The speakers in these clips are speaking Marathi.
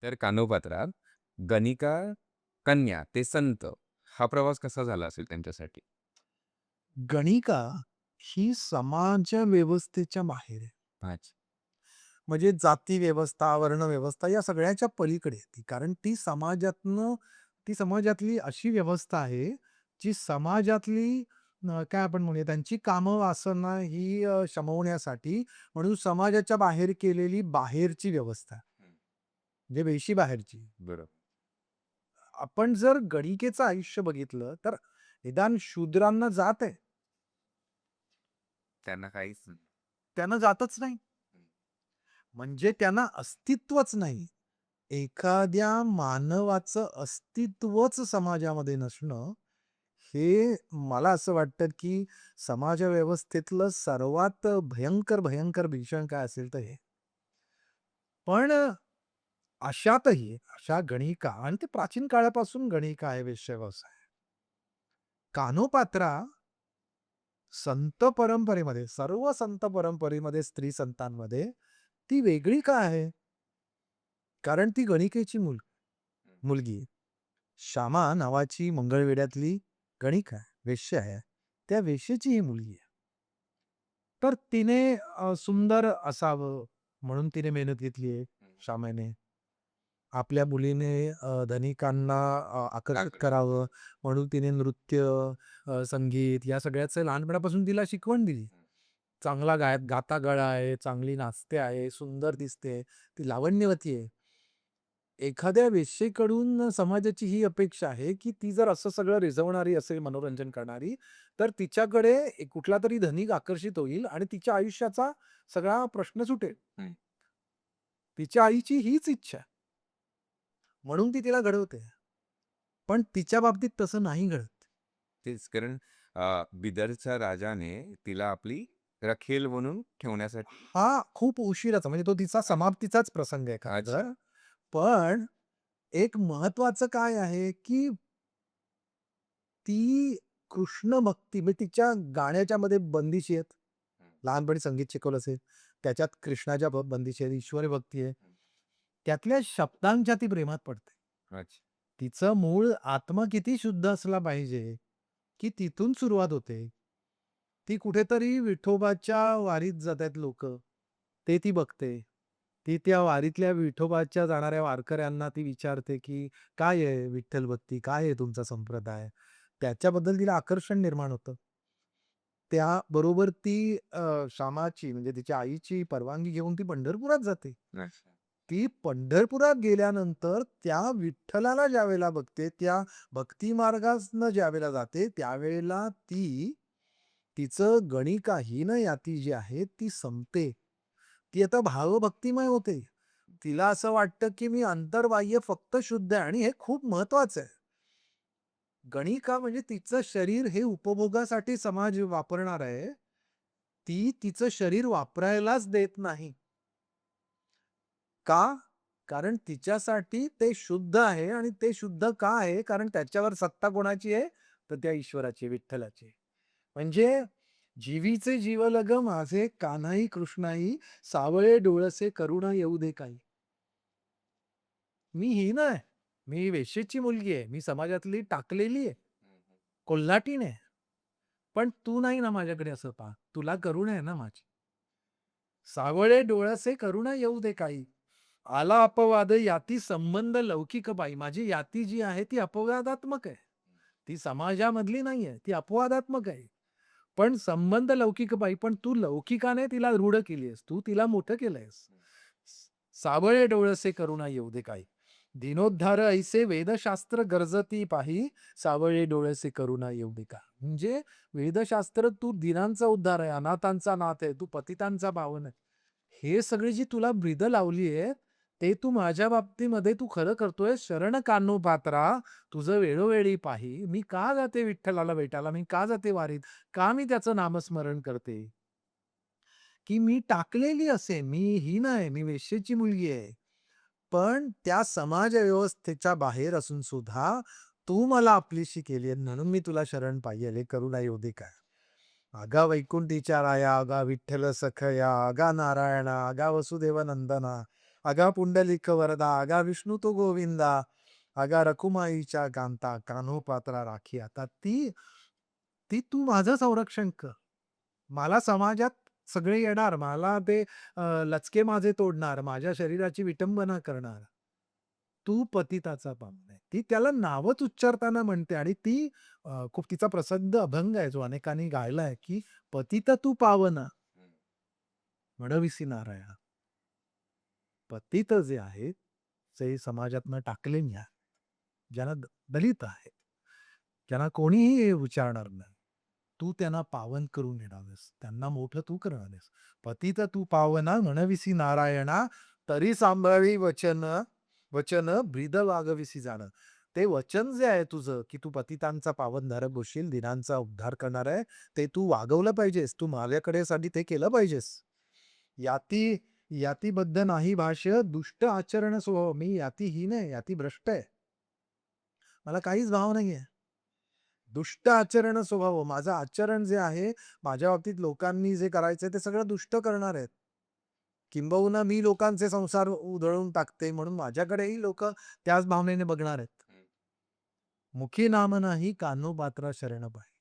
तर कानोपात्रात गणिका, कन्या ते संत हा प्रवास कसा झाला असेल त्यांच्यासाठी? गणिका ही समाज व्यवस्थेच्या बाहेर आहे. अच्छा. म्हणजे जाती व्यवस्था, वर्ण व्यवस्था या सगळ्याच्या पलीकडे आहे ती. कारण ती समाजातली अशी व्यवस्था आहे, जी समाजातली काय आपण म्हणूया त्यांची कामं वासना ही शमवण्यासाठी म्हणून समाजाच्या बाहेर केलेली बाहेरची व्यवस्था आहे. हं. म्हणजे वेशी बाहेरची. बरोबर. आपण जर गणिकेचं आयुष्य बघितलं, तर निदान शूद्रांना जात आहे. त्यांना काहीच नाही. त्यांना जातच नाही. हं. म्हणजे त्यांना अस्तित्वच नाही. एखाद्या मानवाचं अस्तित्वच समाजामध्ये नसणं, हे मला असं वाटतं, की समाजव्यवस्थेतलं सर्वात भयंकर भीषण काय असेल तर हे. पण अशातही अशा गणिका आणि ते प्राचीन काळापासून गणिका आहे वेश्याव्यवसाय. कानोपात्रा संत परंपरेमध्ये, सर्व संत परंपरेमध्ये स्त्री संतांमध्ये ती वेगळी का आहे? कारण ती गणिकेची हं. मुलगी आहे. श्यामा नावाची मंगळवेढ्यातली गणिका आहे, वेश्या आहे. त्या वेश्येची ही मुलगी आहे. तर तिने सुंदर असावं म्हणून तिने मेहनत घेतली आहे हं. श्यामेने. आपल्या मुलीने धनिकांना आकर्षित आकर्षित. करावं म्हणून तिने नृत्य, संगीत या सगळ्याचं लहानपणापासून तिला शिकवण दिली. हं. चांगला गाता गळा आहे, चांगली नाचते आहे, सुंदर दिसते, ती लावण्यवती आहे. एखाद्या वेश्येकडून समाजाची ही अपेक्षा आहे, की ती जर असं सगळं रिझवणारी असेल, मनोरंजन करणारी, तर तिच्याकडे कुठलातरी धनिक आकर्षित होईल आणि तिच्या आयुष्याचा सगळा प्रश्न सुटेल. हं. तिच्या आईची हीच इच्छा आहे. म्हणून ती तिला घडवते. पण तिच्या बाबतीत तसं नाही घडत. तेच कारण बिदरच्या राजाने तिला आपली रखेल म्हणून ठेवण्यासाठी. हा खूप उशिराचा म्हणजे तो तिचा अच्छा. समाप्तीचाच प्रसंग आहे खरं अच्छा. तर. पण एक महत्वाचं काय आहे, की ती कृष्ण भक्ती म्हणजे तिच्या गाण्याच्या मध्ये बंदिशी आहेत. हं. लहानपणी संगीत शिकवलं असेल. त्याच्यात कृष्णाच्या बंदिशी आहेत, ईश्वरी भक्ती आहे. हं. त्यातल्या शब्दांच्या ती प्रेमात पडते. अच्छा. तिचं मूळ आत्मा किती शुद्ध असला पाहिजे, की तिथून सुरुवात होते. ती कुठेतरी विठोबाच्या वारीत जातायत लोकं, ते ती बघते. ती त्या वारीतल्या विठोबाच्या जाणाऱ्या वारकऱ्यांना ती विचारते, की "काय आहे विठ्ठल भक्ती? काय आहे तुमचा संप्रदाय?" त्याच्याबद्दल तिला आकर्षण निर्माण होतं. त्याबरोबर ती श्यामाची म्हणजे तिच्या आईची परवानगी घेऊन ती पंढरपुरात जाते. अच्छा. ती पंढरपुरात गेल्यानंतर त्या विठ्ठलाला ज्यावेळेला बघते, त्या भक्ती मार्गातनं ज्यावेळेला जाते, त्यावेळेला ती तिचं गणिका हीन याती जी आहे ती संपते. ती आता भावभक्तिमय होते. तिला असं वाटतं, की मी अंतर्बाह्य फक्त शुद्ध आहे आणि हे खूप महत्वाचं आहे. गणिका म्हणजे तिचं शरीर हे उपभोगासाठी समाज वापरणार आहे. ती तिचं शरीर वापरायलाच देत नाही. का? कारण तिच्यासाठी ते शुद्ध आहे आणि ते शुद्ध का आहे? कारण त्याच्यावर सत्ता कोणाची आहे? तर त्या ईश्वराची, विठ्ठलाची आहे. म्हणजे जीवीचे जीवलग माझे कान्हाई कृष्णाई, सावळे डोळसे करुणा येऊ दे काही. मी हीन आहे. मी वेश्येची मुलगी आहे. मी समाजातली टाकलेली आहे. हं. हं. कोल्हाटीण आहे. पण तू नाही ना माझ्याकडे असं पहा. तुला करुणा आहे ना माझी. सावळे डोळसे करुणा येऊ दे काही. आला अपवाद याती संबंध लौकिक बाई. माझी याती जी आहे ती अपवादात्मक आहे. ती समाजामधली नाहीये. ती अपवादात्मक आहे. पण संबंध लौकिक बाई. पण तू लौकिकाने तिला रूढ केली आहेस. तू तिला मोठं केलंयस. सावळे डोळसे करुणा येऊ दे काही. दीनोद्धार ऐसे वेदशास्त्र गरजती पाही, सावळे डोळसे करुणा येऊ दे का. म्हणजे वेदशास्त्र तू दीनांचा उद्धार आहे, अनाथांचा नाथ आहे, तू पतितांचा पावन आहे. हे सगळी जी तुला ब्रीदं लावली आहेत, ते तू माझ्या बाबतीमध्ये तू खरं करतोय. शरण कानोपात्रा तुझं वेळोवेळी पाही. मी का जाते विठ्ठलाला भेटायला? मी का जाते वारीत? का मी त्याचं नामस्मरण करते? की मी टाकलेली असेन. मी हीन आहे. मी वेश्येची मुलगी आहे. पण त्या समाज व्यवस्थेच्या बाहेर असून सुद्धा तू मला आपलीशी केली आहे म्हणून मी तुला शरण पाहिजे हे करुणा येऊ दे काय. "अगा वैकुंठीच्या राया, अगा विठ्ठल सखया, अगा नारायणा, अगा वसुदेव नंदना." अगा पुंडलिक वरदा, अगा विष्णू तो गोविंदा, अगा रखुमाईच्या कांता, कान्होपात्रा राखी आता. ती ती तू माझं संरक्षण कर. मला समाजात सगळे येणार. मला ते लचके माझे तोडणार, माझ्या शरीराची विटंबना करणार. तू पतिताचा पावना आहे. ती त्याला नावच उच्चारताना म्हणते आणि ती खूप तिचा प्रसिद्ध अभंग आहे, जो अनेकांनी गायलाय, की "पतित तू पावना, म्हणविसी नारायणा." पतित जे आहेत, ते समाजातनं टाकले मी आहे. ज्यांना दलित आहे, ज्यांना कोणीही विचारणार नाही. तू त्यांना पावन करून येणारस. त्यांना मोठं तू करणार आहेस. पतित तू पावना म्हणविसी नारायणा, तरी सांभाळी वचन, वचन ब्रीद वागविसी जाणं. ते वचन जे आहे तुझं, की तू पतितांचा पावनधारक होशील, दिनांचा उद्धार करणार आहे, ते तू वागवलं पाहिजेस. तू माझ्याकडे साठी ते केलं पाहिजेस. याती यातीबद्ध नाही भाष्य, दुष्ट आचरण स्वभाव. मी यातीहीन आहे, याती भ्रष्ट आहे. मला काहीच भाव नाहीये. दुष्ट आचरण स्वभाव. माझं आचरण जे आहे, माझ्या बाबतीत लोकांनी जे करायचंय ते सगळं दुष्ट करणार आहेत. किंबहुना मी लोकांचे संसार उधळून टाकते म्हणून माझ्याकडेही लोकं त्याच भावनेने बघणार आहेत. मुखी नाम नाही कानोपात्रा शरण पाही.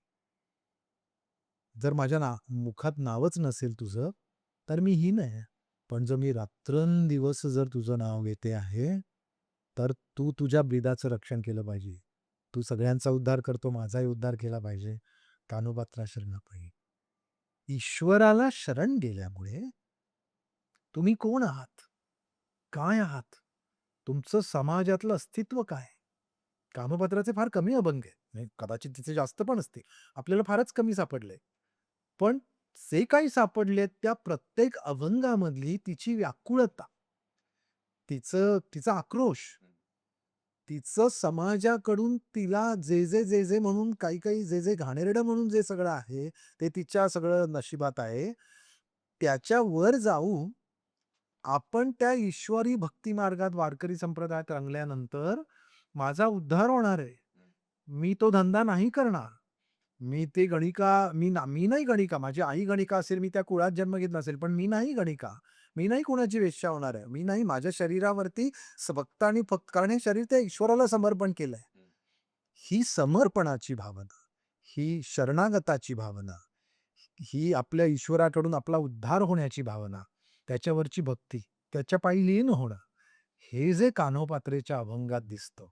जर माझ्या मुखात नावच नसेल तुझं, तर मी हीन आहे. पण जर मी रात्रंदिवस जर तुझं नाव घेते आहे, तर तू तुझ्या ब्रीदाचं रक्षण केलं पाहिजे. तू सगळ्यांचा उद्धार करतो, माझाही उद्धार केला पाहिजे. कानोपात्रा शरण पाही. ईश्वराला शरण गेल्यामुळे तुम्ही कोण आहात? काय आहात? तुमचं समाजातलं अस्तित्व काय? कामपत्राचे फार कमी अभंग आहेत. म्हणजे कदाचित तिचे जास्त पण असतील. आपल्याला फारच कमी सापडले. पण जे काही सापडलेत त्या प्रत्येक अभंगामधली तिची व्याकुळता, तिचा आक्रोश, तिचं समाजाकडून तिला जे म्हणून काही जे घाणेरडं म्हणून जे सगळं आहे, ते तिच्या सगळं नशिबात आहे. त्याच्यावर जाऊन आपण त्या ईश्वरी भक्ती मार्गात वारकरी संप्रदायात रंगल्यानंतर माझा उद्धार होणार आहे. मी तो धंदा नाही करणार. मी ते गणिका मी नाही गणिका. माझी आई गणिका असेल, मी त्या कुळात जन्म घेतला असेल, पण मी नाही गणिका. मी नाही कोणाची वेश्या होणार आहे. मी नाही माझ्या शरीरावरती फक्त आणि फक्त कारण हे शरीर त्या ईश्वराला समर्पण केलंय. ही समर्पणाची भावना, ही शरणागताची भावना, ही आपल्या ईश्वराकडून आपला उद्धार होण्याची भावना, त्याच्यावरची भक्ती, त्याच्या पायी लीन होणं, हे जे कान्होपात्रेच्या अभंगात दिसतं.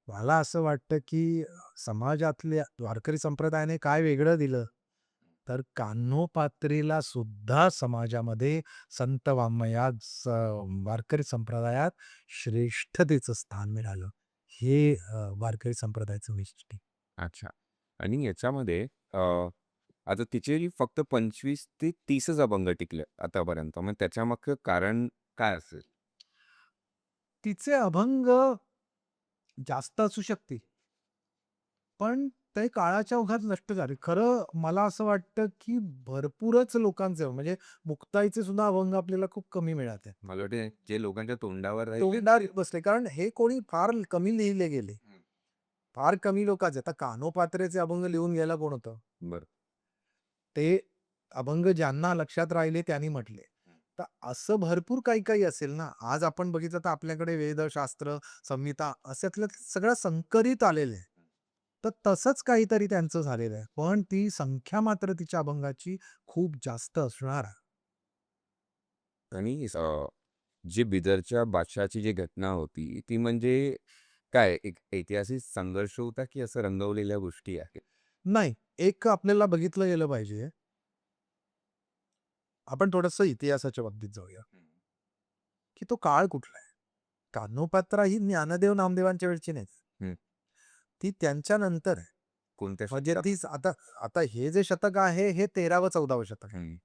मला असं वाटतं, की समाजातल्या वारकरी संप्रदायाने काय वेगळं दिलं, तर कान्होपात्रेला सुद्धा समाजामध्ये संत वाङ्मयात वारकरी संप्रदायात श्रेष्ठतेचं स्थान मिळालं. हे वारकरी संप्रदायाचं वैशिष्ट्य. अच्छा. आणि याच्यामध्ये आता तिचे फक्त 25 ते 30च अभंग टिकले आतापर्यंत. मग त्याच्यामागचं कारण काय असेल? तिचे अभंग जास्त असू शकतील. पण ते काळाच्या ओघात नष्ट झाले. खरं मला असं वाटतं, की भरपूरच लोकांचे म्हणजे मुक्ताईचे सुद्धा अभंग आपल्याला खूप कमी मिळत आहेत. मला वाटतं जे लोकांच्या तोंडावर राहिले तोंडात बसले. कारण हे कोणी फार कमी लिहिले गेले. हं. फार कमी लोकांचे. आता कान्होपात्रेचे अभंग लिहून घ्यायला कोण होतं? बरं. ते अभंग ज्यांना लक्षात राहिले त्यांनी म्हटले. हं. तर असं भरपूर काही असेल ना. आज आपण बघितलं तर आपल्याकडे वेद, शास्त्र, संहिता अशातलं सगळं संकरित आलेलं आहे. तर तसंच काहीतरी त्यांचं झालेलं आहे. पण ती संख्या मात्र तिच्या अभंगाची खूप जास्त असणार आहे. आणि जी बिदरच्या बादशहाची जी घटना होती, ती म्हणजे काय एक ऐतिहासिक संघर्ष होता, की असं रंगवलेल्या गोष्टी आहेत? नाही, एक आपल्याला बघितलं गेलं पाहिजे. आपण थोडंसं इतिहासाच्या बाबतीत जाऊया, की तो काळ कुठला आहे? कान्होपात्रा ही ज्ञानदेव नामदेवांच्या वेळची नाही. हं. ती त्यांच्यानंतर आहे. कोणत्या म्हणजे शतकात? तीच आता आता हे जे शतक आहे हे 13वं-14वं शतक आहे. हं.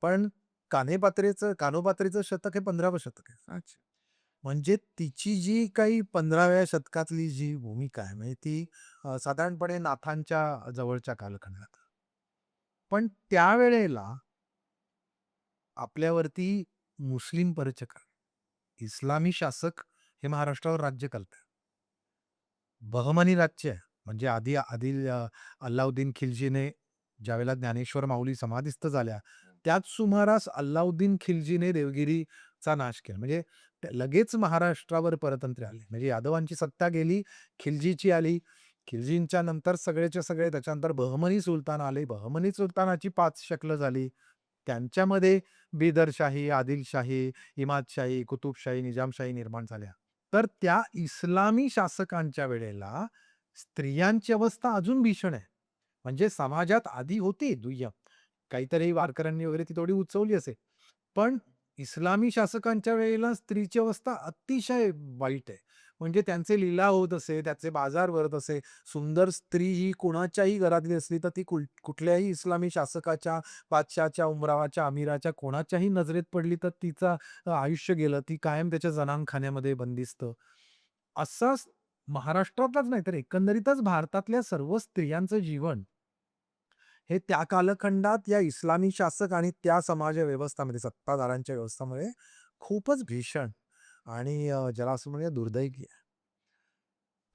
पण कान्होपात्रेचं शतक हे 15वं शतक आहे. अच्छा. म्हणजे तिची जी काही 15व्या शतकातली जी भूमिका आहे म्हणजे ती साधारणपणे नाथांच्या जवळच्या कालखंडात. पण त्यावेळेला आपल्यावरती मुस्लिम परचक, इस्लामी शासक हे महाराष्ट्रावर राज्य करतात. बहमनी राज्य आहे. म्हणजे अल्लाउद्दीन खिल्जीने ज्यावेळेला ज्ञानेश्वर माऊली समाधिस्थ झाल्या, त्याच सुमारास अल्लाउद्दीन खिल्जीने देवगिरी चा नाश केला. म्हणजे लगेच महाराष्ट्रावर परतंत्र्य आले. म्हणजे यादवांची सत्ता गेली, खिलजीची आली. खिलजींच्या नंतर सगळेच्या सगळे त्याच्यानंतर बहमनी सुलतान आले. बहमनी सुलतानाची 5 शकलं झाली. त्यांच्यामध्ये बिदरशाही, आदिलशाही, इमादशाही, कुतुबशाही, निजामशाही निर्माण झाल्या. तर त्या इस्लामी शासकांच्या वेळेला स्त्रियांची अवस्था अजून भीषण आहे. म्हणजे समाजात आधी होती दुय्यम. काहीतरी वारकऱ्यांनी वगैरे ती थोडी उचवली असेल. पण इस्लामी शासकांच्या वेळेला स्त्रीची अवस्था अतिशय वाईट आहे. म्हणजे त्यांचे लिलाव होत असे, त्याचे बाजार भरत असे. सुंदर स्त्री ही कोणाच्याही घरातली असली तर ती कुठल्याही इस्लामी शासकाच्या, बादशहाच्या, उमरावाच्या, अमीराच्या कोणाच्याही नजरेत पडली तर तिचं आयुष्य गेलं. ती कायम त्याच्या जनानखान्यामध्ये बंदिस्त. असं महाराष्ट्रातलाच नाही तर एकंदरीतच भारतातल्या सर्व स्त्रियांचं जीवन हे त्या कालखंडात या इस्लामी शासक आणि त्या समाज व्यवस्थामध्ये, सत्ताधाऱ्यांच्या व्यवस्थामध्ये खूपच भीषण आणि ज्याला असं म्हणूया दुर्दैवी आहे.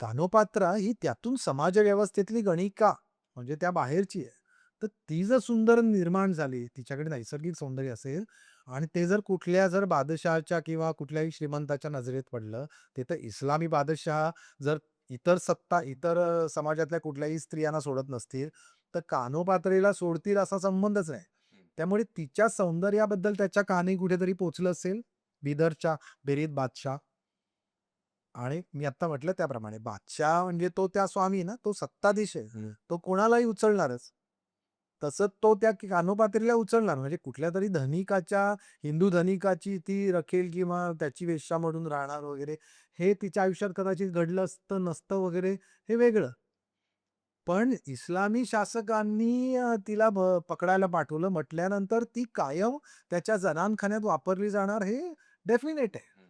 कानोपात्रा ही त्यातून समाजव्यवस्थेतली गणिका म्हणजे त्या बाहेरची आहे. तर ती जर सुंदर निर्माण झाली, तिच्याकडे नैसर्गिक सौंदर्य असेल आणि ते जर कुठल्या जर बादशहाच्या किंवा कुठल्याही श्रीमंताच्या नजरेत पडलं, ते तर इस्लामी बादशहा जर इतर सत्ता, इतर समाजातल्या कुठल्याही स्त्रियांना सोडत नसतील, तर कानोपात्रेला सोडतील असा संबंधच नाही. त्यामुळे तिच्या सौंदर्याबद्दल त्याच्या कानी कुठेतरी पोहोचलं असेल, बिदरच्या बेरीत बादशाह आणि मी आत्ता म्हटलं त्याप्रमाणे बादशाह म्हणजे तो त्या स्वामी ना, तो सत्ताधीश आहे. हं. तो कोणालाही उचलणारच. तसंच तो त्या कानोपात्रीला उचलणार. म्हणजे कुठल्यातरी धनिकाच्या, हिंदू धनिकाची ती रखेल किंवा त्याची वेश्या म्हणून राहणार वगैरे, हे तिच्या आयुष्यात कदाचित घडलं असतं, नसतं वगैरे हे वेगळं. पण इस्लामी शासकांनी तिला पकडायला पाठवलं म्हटल्यानंतर ती कायम त्याच्या जनानखान्यात वापरली जाणार हे डेफिनेट आहे.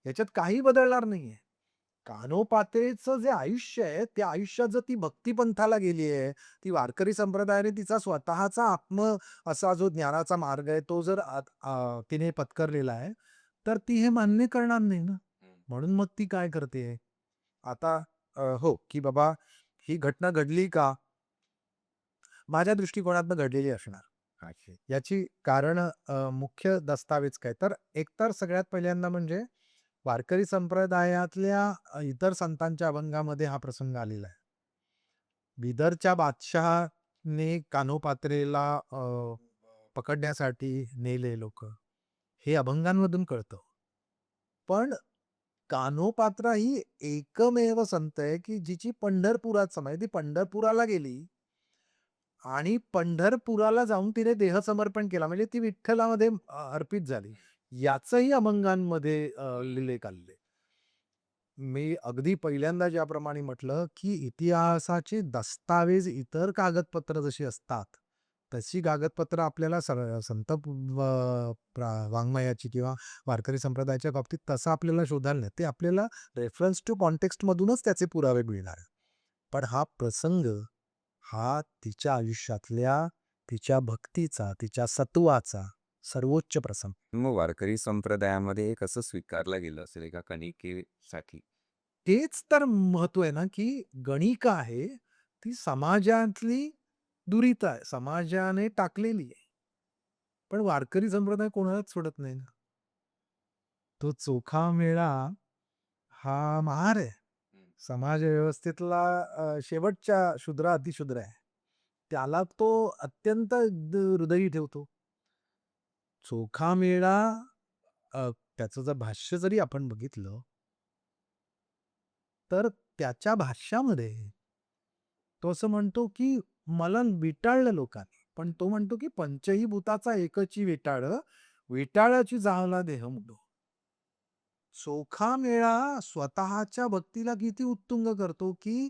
ह्याच्यात काही बदलणार नाहीये. कानोपात्रेचं जे आयुष्य आहे, त्या आयुष्यात जर ती भक्तिपंथाला गेली आहे, ती वारकरी संप्रदायाने तिचा स्वतःचा असा जो ज्ञानाचा मार्ग आहे, तो जर तिने पत्करलेला आहे, तर ती हे मान्य करणार नाही ना. म्हणून मग ती काय करते? आता हो, की बाबा ही घटना घडली का? माझ्या दृष्टिकोनातनं घडलेली असणार. अच्छा. याची कारण मुख्य दस्तावेज काय? तर एकतर सगळ्यात पहिल्यांदा म्हणजे वारकरी संप्रदायातल्या इतर संतांच्या अभंगामध्ये हा प्रसंग आलेला आहे. बिदरच्या बादशहाने कानोपात्रेला पकडण्यासाठी नेले लोकं. हे अभंगांमधून कळतं. पण कान्होपात्रा ही एकमेव संत आहे, की जिची पंढरपुरात समाधी ती पंढरपुराला गेली आणि पंढरपुराला जाऊन तिने देहसमर्पण केला. म्हणजे ती विठ्ठलामध्ये अर्पित झाली. याचंही अभंगांमध्ये लिलेख आलेले. मी अगदी पहिल्यांदा ज्याप्रमाणे म्हटलं, की इतिहासाचे दस्तावेज इतर कागदपत्र जशी असतात, तशी कागदपत्र आपल्याला संत वाङ्मयाची किंवा वारकरी संप्रदायाच्या बाबतीत तसं आपल्याला शोधायला नाही. ते आपल्याला रेफरन्स टू कॉन्टेक्स्टमधूनच त्याचे पुरावे मिळणार. पण हा प्रसंग, हा तिच्या आयुष्यातल्या, तिच्या भक्तीचा, तिच्या सत्वाचा सर्वोच्च प्रसंग. मग वारकरी संप्रदायामध्ये हे कसं स्वीकारलं गेलं असेल एका कणिकेसाठी? तेच तर महत्व आहे ना, की गणिका आहे, ती समाजातली दुरीता आहे. समाजाने टाकलेली आहे. पण वारकरी संप्रदाय कोणालाच सोडत नाही ना. तो चोखा मेळा हा महार आहे. समाज व्यवस्थेतला शेवटच्या शूद्र अतिशूद्र आहे. त्याला तो अत्यंत हृदयी ठेवतो. चोखा मेळा त्याचं जर भाष्य जरी आपण बघितलं, तर त्याच्या भाष्यामध्ये तो असं म्हणतो, की मला विटाळलं लोकांनी. पण तो म्हणतो, की "पंचही भूताचा एकची विटाळ, विटाळाची जाहला देह मुडो." चोखा मेळा स्वतःच्या भक्तीला किती उत्तुंग करतो, की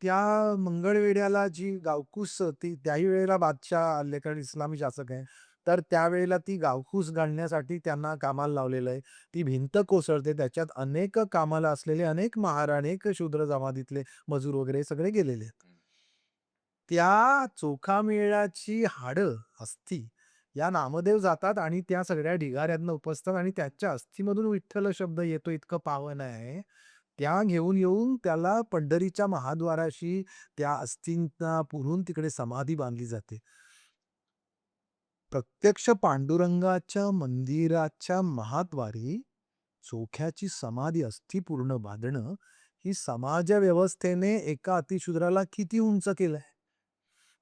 त्या मंगळवेढ्याला जी गावकूस ती त्याही वेळेला बादशाह हल्लेखोर इस्लामी शासक आहे. तर त्यावेळेला ती गावकूस घालण्यासाठी त्यांना कामाला लावलेलं आहे. ती भिंत कोसळते. त्याच्यात अनेक कामाला असलेले अनेक महार, अनेक शूद्र जमातीतले मजूर वगैरे सगळे गेलेले आहेत. त्या चोखामेळाची हाडं, अस्थी या नामदेव जातात आणि त्या सगळ्या ढिगाऱ्यातनं उपसतात आणि त्याच्या अस्थीमधून विठ्ठल शब्द येतो इतकं पावन आहे. त्या घेऊन येऊन त्याला पंढरीच्या महाद्वाराशी त्या अस्थींना पुरून तिकडे समाधी बांधली जाते. प्रत्यक्ष पांडुरंगाच्या मंदिराच्या महाद्वारी चोख्याची समाधी अस्थिपूर्ण बांधणं, ही समाज व्यवस्थेने एका अतिशूद्राला किती उंच केलंय,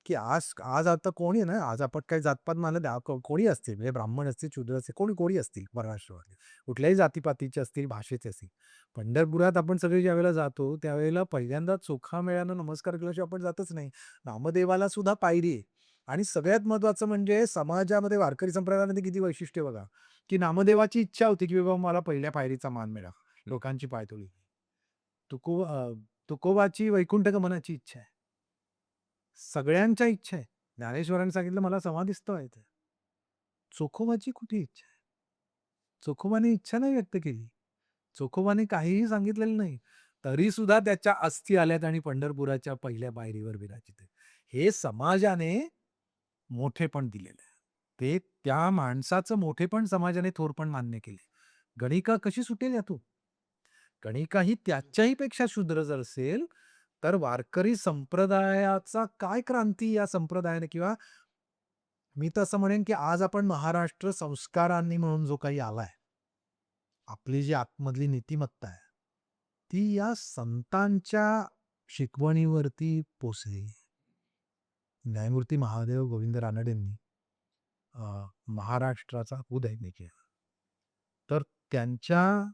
की आज आज आता कोणी आहे ना, आज आपण काही जातपात मानत नाही. कोणी असतील म्हणजे ब्राह्मण असतील, शूद्र असतील, कोणी असतील महाराष्ट्रामध्ये. कुठल्याही जातीपातीचे असतील, भाषेचे असतील. पंढरपुरात आपण सगळे ज्यावेळेला जातो, त्यावेळेला पहिल्यांदा चोखा मेळ्यानं नमस्कार केल्याशिवाय आपण जातच नाही. नामदेवाला सुद्धा पायरी आहे. आणि सगळ्यात महत्त्वाचं म्हणजे समाजामध्ये वारकरी संप्रदायामध्ये किती वैशिष्ट्य बघा, की नामदेवाची इच्छा होती, की बाबा मला पहिल्या पायरीचा मान मिळावा. हं. लोकांची पायतोळी. तुकोबाची वैकुंठ गमनाची इच्छा आहे. सगळ्यांच्या इच्छा आहे. ज्ञानेश्वरांनी सांगितलं मला समाधिस्थ व्हायचं आहे. चोखोबाची कुठे इच्छा आहे? चोखोबाने इच्छा नाही व्यक्त केली. चोखोबाने काहीही सांगितलेलं नाही. तरी सुद्धा त्याच्या अस्थी आल्यात आणि पंढरपुराच्या पहिल्या पायरीवर विराजित आहे. हे समाजाने मोठेपण दिलेलं आहे. ते त्या माणसाचं मोठेपण समाजाने थोरपण मान्य केले. गणिका कशी सुटेल यातून? गणिका ही त्याच्याही पेक्षा शूद्र जर असेल, तर वारकरी संप्रदायाचा काय क्रांती या संप्रदायाने किंवा मी तर असं म्हणेन, की आज आपण महाराष्ट्र संस्कारांनी म्हणून जो काही आलाय, आपली जी आतमधली नीतिमत्ता आहे, ती या संतांच्या शिकवणीवरती पोचली. न्यायमूर्ती महादेव गोविंद रानडेंनी महाराष्ट्राचा उदय केला. तर त्यांच्या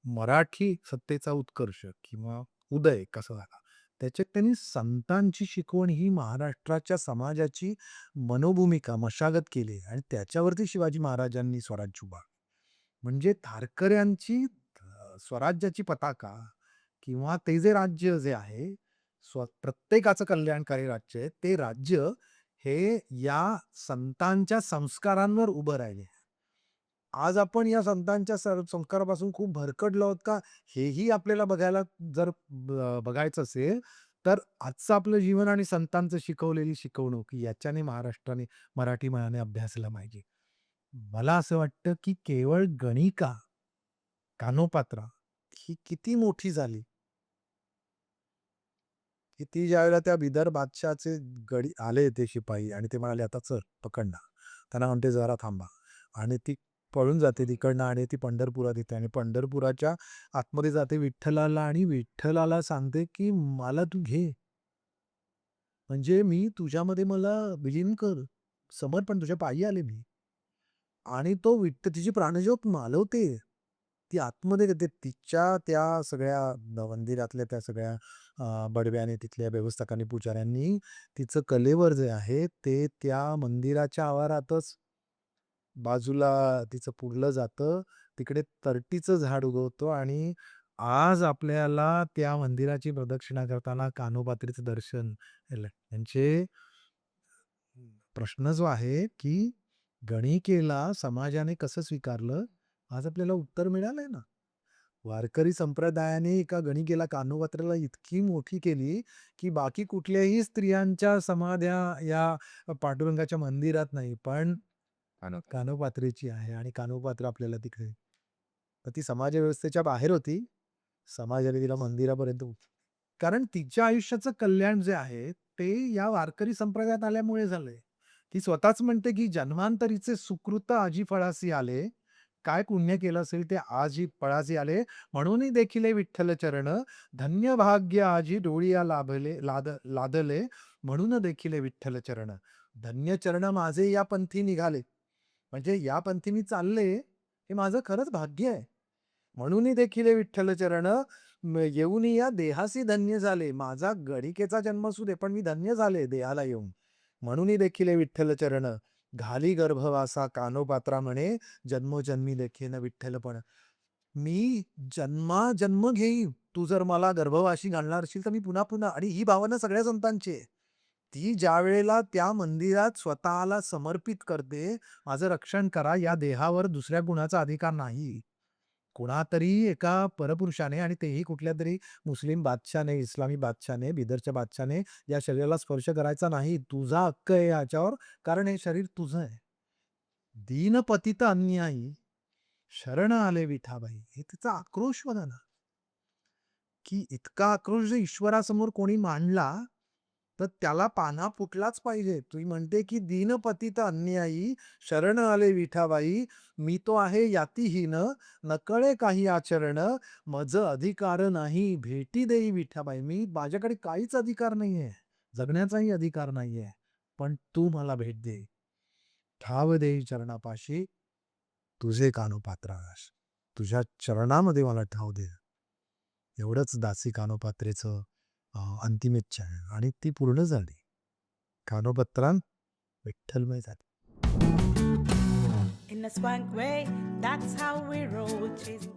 मराठी सत्तेचा उत्कर्ष किंवा उदय कसा झाला, त्याच्यात त्यांनी संतांची शिकवण ही महाराष्ट्राच्या समाजाची मनोभूमिका, मशागत केली आणि त्याच्यावरती शिवाजी महाराजांनी स्वराज्य उभारलं. म्हणजे तारकऱ्यांची स्वराज्याची पताका किंवा ते जे राज्य जे आहे, प्रत्येकाचं कल्याणकारी राज्य आहे, ते राज्य हे या संतांच्या संस्कारांवर उभं राहिले. आज आपण या संतांच्या संस्कारापासून खूप भरकटलो आहोत का? हेही आपल्याला बघायला जर बघायचं असेल, तर आजचं आपलं जीवन आणि संतांचं शिकवलेली शिकवणूक याच्याने महाराष्ट्राने, मराठी मनाने अभ्यासला पाहिजे. मला असं वाटतं, की केवळ गणिका, कानोपात्रा ही किती मोठी झाली, की ती ज्यावेळेला त्या बिदर बादशहाचे गडी आले ते शिपाई आणि ते म्हणाले, "आता चल पकड ना." त्यांना म्हणते, "जरा थांबा." आणि ती पळून जाते तिकडनं आणि ती पंढरपुरात येते आणि पंढरपुराच्या आतमध्ये जाते विठ्ठलाला आणि विठ्ठलाला सांगते, की "मला तू घे. म्हणजे मी तुझ्यामध्ये मला विलीन कर. समर्पण तुझ्या पायी आले मी." आणि तो तिची प्राणज्योत मालवते. ती आतमध्ये येते. तिच्या त्या सगळ्या मंदिरातल्या त्या सगळ्या बडव्याने, तिथल्या व्यवस्थकांनी, पुजाऱ्यांनी तिचं कलेवर जे आहे, ते त्या मंदिराच्या आवारातच बाजूला तिचं पुरलं जातं. तिकडे तरटीचं झाड उगवतं आणि आज आपल्याला त्या मंदिराची प्रदक्षिणा करताना कानोपात्रीचं दर्शन झालं. त्यांचे प्रश्न जो आहे, की गणिकेला समाजाने कसं स्वीकारलं? आज आपल्याला उत्तर मिळालंय ना. वारकरी संप्रदायाने एका गणिकेला, कानोपात्राला इतकी मोठी केली, की बाकी कुठल्याही स्त्रियांच्या समाध्या या पांडुरंगाच्या मंदिरात नाही. पण अनोखा. कानोपात्रेची आहे आणि कानोपात्र आपल्याला तिकडे. तर ती समाजव्यवस्थेच्या बाहेर होती. समाजाने तिला मंदिरापर्यंत कारण तिच्या आयुष्याचं कल्याण जे आहे, ते या वारकरी संप्रदायात आल्यामुळे झालंय. ती स्वतःच म्हणते, की "जन्मांतरीचे सुकृत आजी फळासी आले." काय पुण्य केलं असेल ते आजी फळासी आले. म्हणूनही देखील हे विठ्ठल चरण, धन्य भाग्य आजी डोळिया लादले, म्हणून देखील हे विठ्ठल चरण. धन्य चरण माझे या पंथी निघाले. म्हणजे या पंथी मी चालले, हे माझं खरंच भाग्य आहे. म्हणूनही देखील हे विठ्ठल चरण येऊन या देहासी धन्य झाले. माझा गणिकेचा जन्म असू दे, पण मी धन्य झाले देहाला येऊन. म्हणूनही देखील हे विठ्ठल चरण घाली गर्भवासा कानोपात्रा म्हणे जन्मोजन्मी लेखेन विठ्ठलपण. मी जन्म घेईन. तू जर मला गर्भवाशी घालणार असशील, तर मी पुन्हा-पुन्हा आणि ही भावना सगळ्या संतांची आहे. ती ज्यावेळेला त्या मंदिरात स्वतःला समर्पित करते, माझं रक्षण करा, या देहावर दुसऱ्या कुणाचा अधिकार नाही. कुणातरी एका परपुरुषाने आणि तेही कुठल्यातरी मुस्लिम बादशहाने, इस्लामी बादशहाने, बिदरच्या बादशहाने या शरीराला स्पर्श करायचा नाही. तुझा हक्क आहे याच्यावर, कारण हे शरीर तुझं आहे. दीनपतित अन्यायी शरण आले विठाबाई. हे तिचा आक्रोश बघा ना, की इतका आक्रोश जर ईश्वरासमोर कोणी मांडला, तर त्याला पान्हा फुटलाच पाहिजे. ती म्हणते, की "दीनपतित अन्यायी शरण आले विठाबाई, मी तो आहे यातीहीन, नकळे काही आचरण, मज अधिकार नाही भेटी देई विठाबाई." माझ्याकडे काहीच अधिकार नाहीये. जगण्याचाही अधिकार नाहीये. पण तू मला भेट दे. ठाव देई चरणापाशी, तुझे कानोपात्रास. तुझ्या चरणामध्ये मला ठाव दे. एवढंच दासी कानोपात्रेचं अंतिम इच्छा आहे आणि ती पूर्ण झाली. कानोपत्रान विठ्ठलमय झाली. In a swank way, that's how we roll, chasing.